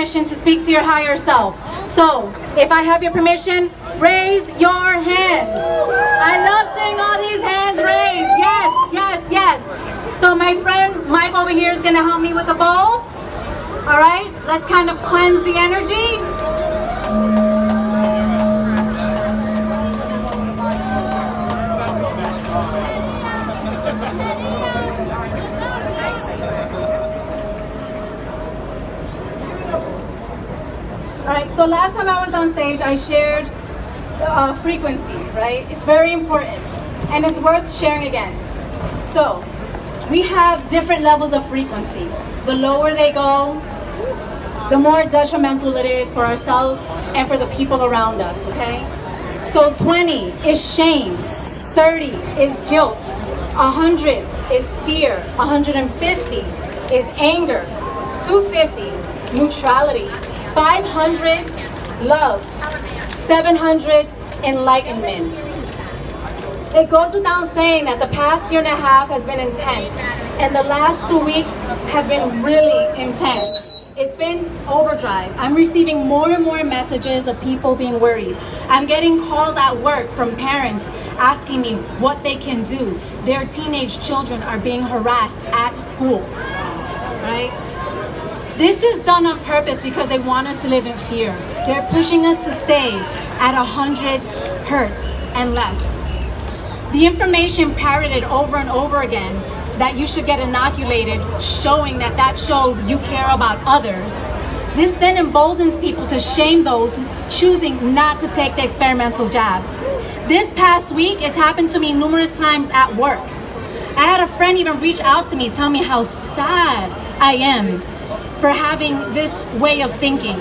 permission to speak to your higher self. So, if I have your permission, raise your hands. I love seeing all these hands raised. Yes, yes, yes. So my friend Mike over here is going to help me with the bowl. All right, let's kind of cleanse the energy. Alright, so last time I was on stage, I shared frequency, right? It's very important, and it's worth sharing again. So, we have different levels of frequency. The lower they go, the more detrimental it is for ourselves and for the people around us, okay? So 20 is shame, 30 is guilt, 100 is fear, 150 is anger, 250, neutrality, 500, love, 700, enlightenment. It goes without saying that the past year and a half has been intense, and the last 2 weeks have been really intense. It's been overdrive. I'm receiving more and more messages of people being worried. I'm getting calls at work from parents asking me what they can do. Their teenage children are being harassed at school, right? This is done on purpose because they want us to live in fear. They're pushing us to stay at 100 hertz and less. The information parroted over and over again that you should get inoculated, showing that shows you care about others. This then emboldens people to shame those choosing not to take the experimental jabs. This past week, it's happened to me numerous times at work. I had a friend even reach out to me, tell me how sad I am for having this way of thinking.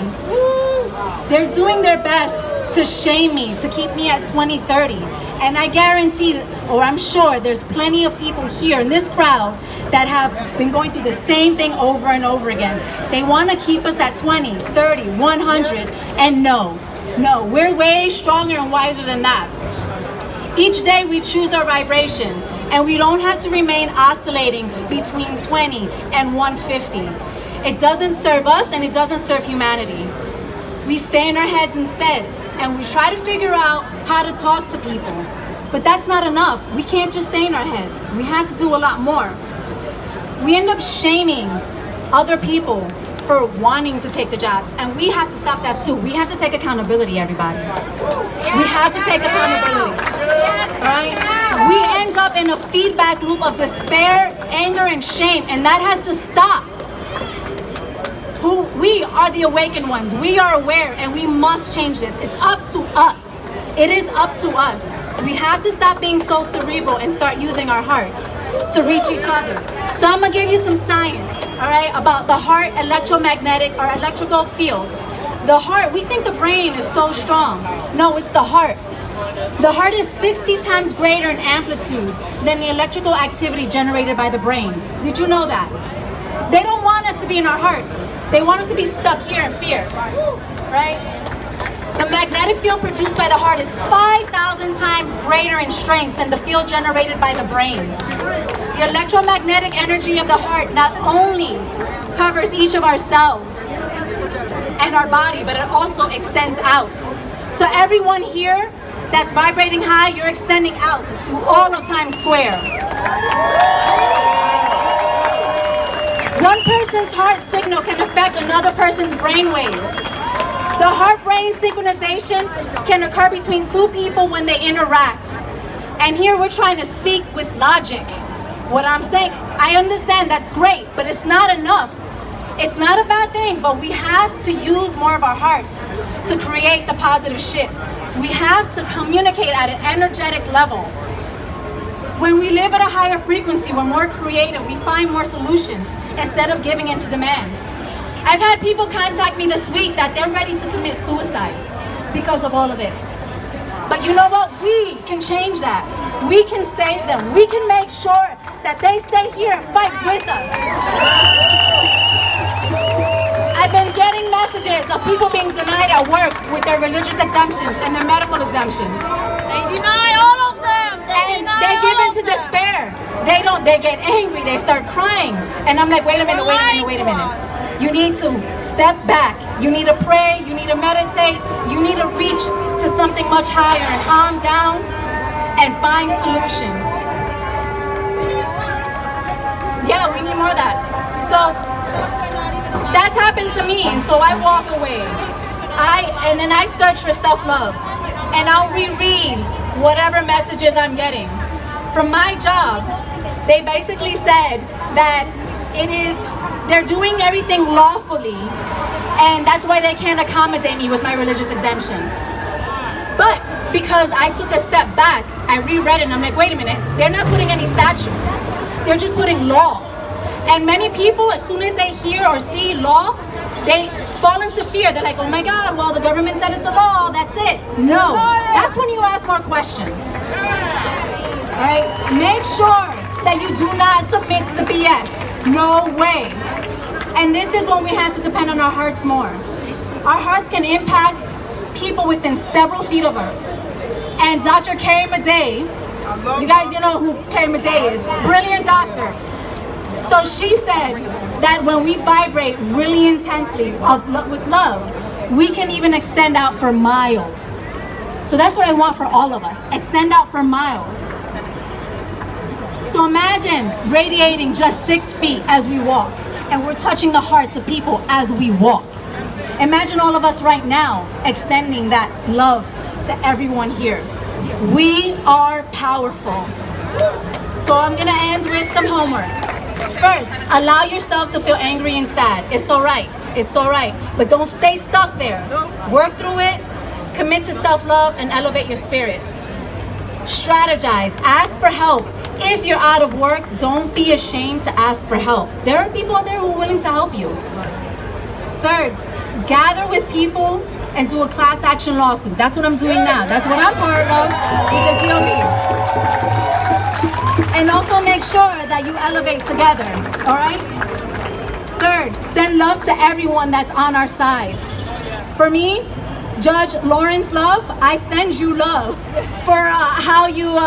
They're doing their best to shame me, to keep me at 2030. And I guarantee, or I'm sure, there's plenty of people here in this crowd that have been going through the same thing over and over again. They want to keep us at 20, 30, 100, and no, we're way stronger and wiser than that. Each day we choose our vibration, and we don't have to remain oscillating between 20 and 150. It doesn't serve us, and it doesn't serve humanity. We stay in our heads instead, and we try to figure out how to talk to people. But that's not enough. We can't just stay in our heads. We have to do a lot more. We end up shaming other people for wanting to take the jobs, and we have to stop that too. We have to take accountability, everybody. We have to take accountability, right? We end up in a feedback loop of despair, anger, and shame, and that has to stop. We are the awakened ones. We are aware, and we must change this. It's up to us. It is up to us. We have to stop being so cerebral and start using our hearts to reach each other. So I'm gonna give you some science, all right, about the heart electromagnetic or electrical field. The heart, we think the brain is so strong. No, it's the heart. The heart is 60 times greater in amplitude than the electrical activity generated by the brain. Did you know that? They don't want us to be in our hearts. They want us to be stuck here in fear, right? The magnetic field produced by the heart is 5,000 times greater in strength than the field generated by the brain. The electromagnetic energy of the heart not only covers each of our cells and our body, but it also extends out. So everyone here that's vibrating high, you're extending out to all of Times Square. One person's heart signal can affect another person's brain waves. The heart-brain synchronization can occur between two people when they interact. And here we're trying to speak with logic. What I'm saying, I understand that's great, but it's not enough. It's not a bad thing, but we have to use more of our hearts to create the positive shift. We have to communicate at an energetic level. When we live at a higher frequency, we're more creative, we find more solutions instead of giving into demands. I've had people contact me this week that they're ready to commit suicide because of all of this. But you know what? We can change that. We can save them. We can make sure that they stay here and fight with us. I've been getting messages of people being denied at work with their religious exemptions and their medical exemptions. They deny all of them. They give into despair. They get angry, they start crying. And I'm like, wait a minute. you need to step back. You need to pray, you need to meditate, you need to reach to something much higher and calm down and find solutions. Yeah, we need more of that. So that's happened to me, and so I walk away. And then I search for self-love, and I'll reread whatever messages I'm getting. From my job, they basically said that they're doing everything lawfully, and that's why they can't accommodate me with my religious exemption. But because I took a step back, I reread it, and I'm like, wait a minute, they're not putting any statutes. They're just putting law. And many people, as soon as they hear or see law, they fall into fear. They're like, oh my God, well, the government said it's a law, that's it. No, that's when you ask more questions. All right, make sure that you do not submit to the BS. No way. And this is when we have to depend on our hearts more. Our hearts can impact people within several feet of us. And Dr. Carrie Madej, you guys, you know who Carrie Madej is, brilliant doctor. So she said that when we vibrate really intensely with love, we can even extend out for miles. So that's what I want for all of us, extend out for miles. So imagine radiating just 6 feet as we walk, and we're touching the hearts of people as we walk. Imagine all of us right now extending that love to everyone here. We are powerful. So I'm gonna end with some homework. First, allow yourself to feel angry and sad. It's all right. It's all right. But don't stay stuck there. Work through it, commit to self-love, and elevate your spirits. Strategize. Ask for help. If you're out of work, don't be ashamed to ask for help. There are people out there who are willing to help you. Third, gather with people and do a class action lawsuit. That's what I'm doing now. That's what I'm part of with the DOE. And also make sure that you elevate together, all right? Third, send love to everyone that's on our side. For me, Judge Lawrence Love, I send you love for how you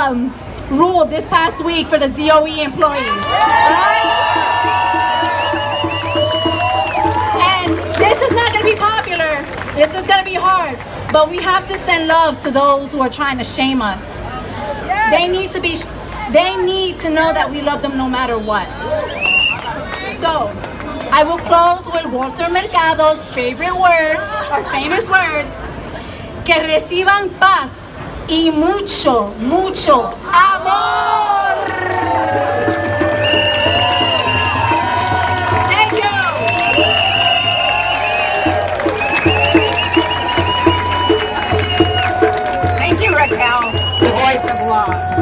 ruled this past week for the DOE employees. Right? And this is not going to be popular. This is going to be hard. But we have to send love to those who are trying to shame us. They need to know that we love them no matter what. So, I will close with Walter Mercado's favorite words, or famous words. Que reciban paz y mucho, mucho amor. Thank you. Thank you, Raquel, the voice of love.